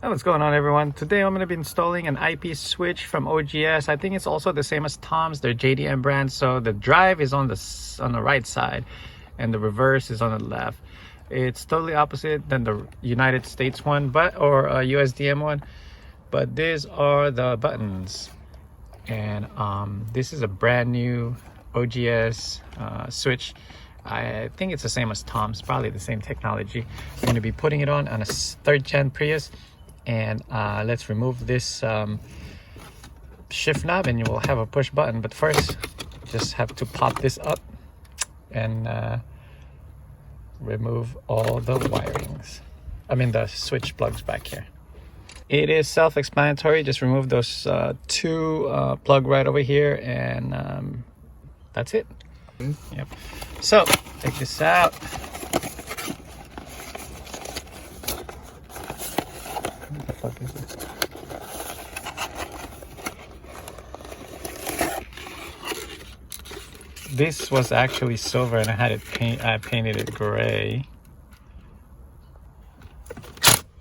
Hey, what's going on, everyone? Today I'm going to be installing an IP switch from OGS. I think it's also the same as Tom's, their JDM brand. So the drive is on the right side and the reverse is on the left. It's totally opposite than the United States one, or USDM one. But these are the buttons, and this is a brand new OGS switch. I think it's the same as Tom's, probably the same technology. I'm going to be putting it on a 3rd gen Prius. And let's remove this shift knob and you will have a push button. But first, just have to pop this up and remove all the wirings. The switch plugs back here. It is self-explanatory. Just remove those two plug right over here, and that's it. Yep. So take this out. What the fuck is this? This was actually silver and I had it I painted it gray.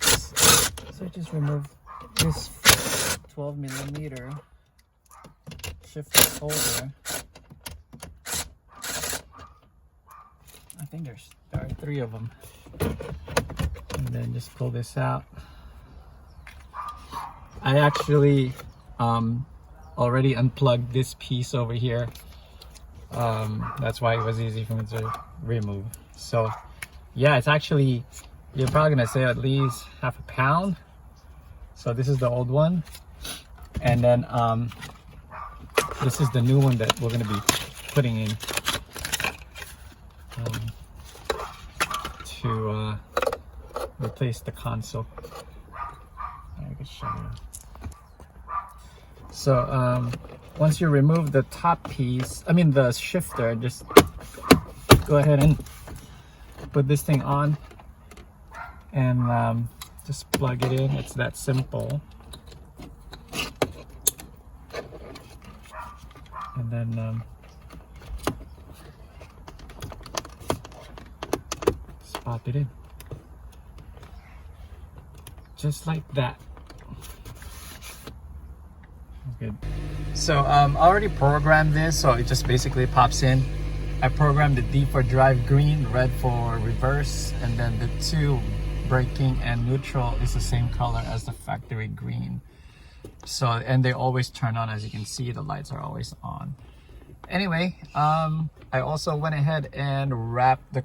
So just remove this 12mm shift holder. I think there are 3 of them. And then just pull this out. I actually already unplugged this piece over here. That's why it was easy for me to remove. So yeah, it's actually, you're probably gonna say at least half a pound. So this is the old one, and then this is the new one that we're gonna be putting in to replace the console. I can show you. So once you remove the top piece, the shifter, just go ahead and put this thing on and just plug it in. It's that simple. And then just pop it in. Just like that. Good. So I already programmed this, so it just basically pops in. I programmed the D for drive green, red for reverse, and then the 2 braking and neutral is the same color as the factory green. So, and they always turn on. As you can see, the lights are always on. Anyway, I also went ahead and wrapped the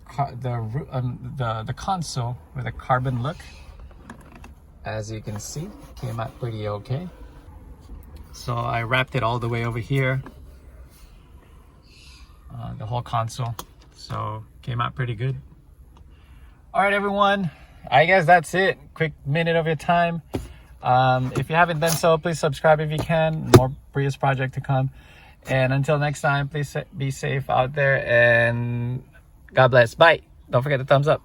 console with a carbon look. As you can see, it came out pretty okay. So I wrapped it all the way over here, the whole console. So came out pretty good. All right, everyone, I guess that's it. Quick minute of your time. If you haven't done so, please subscribe if you can. More Prius project to come. And until next time, please be safe out there, and God bless. Bye. Don't forget the thumbs up.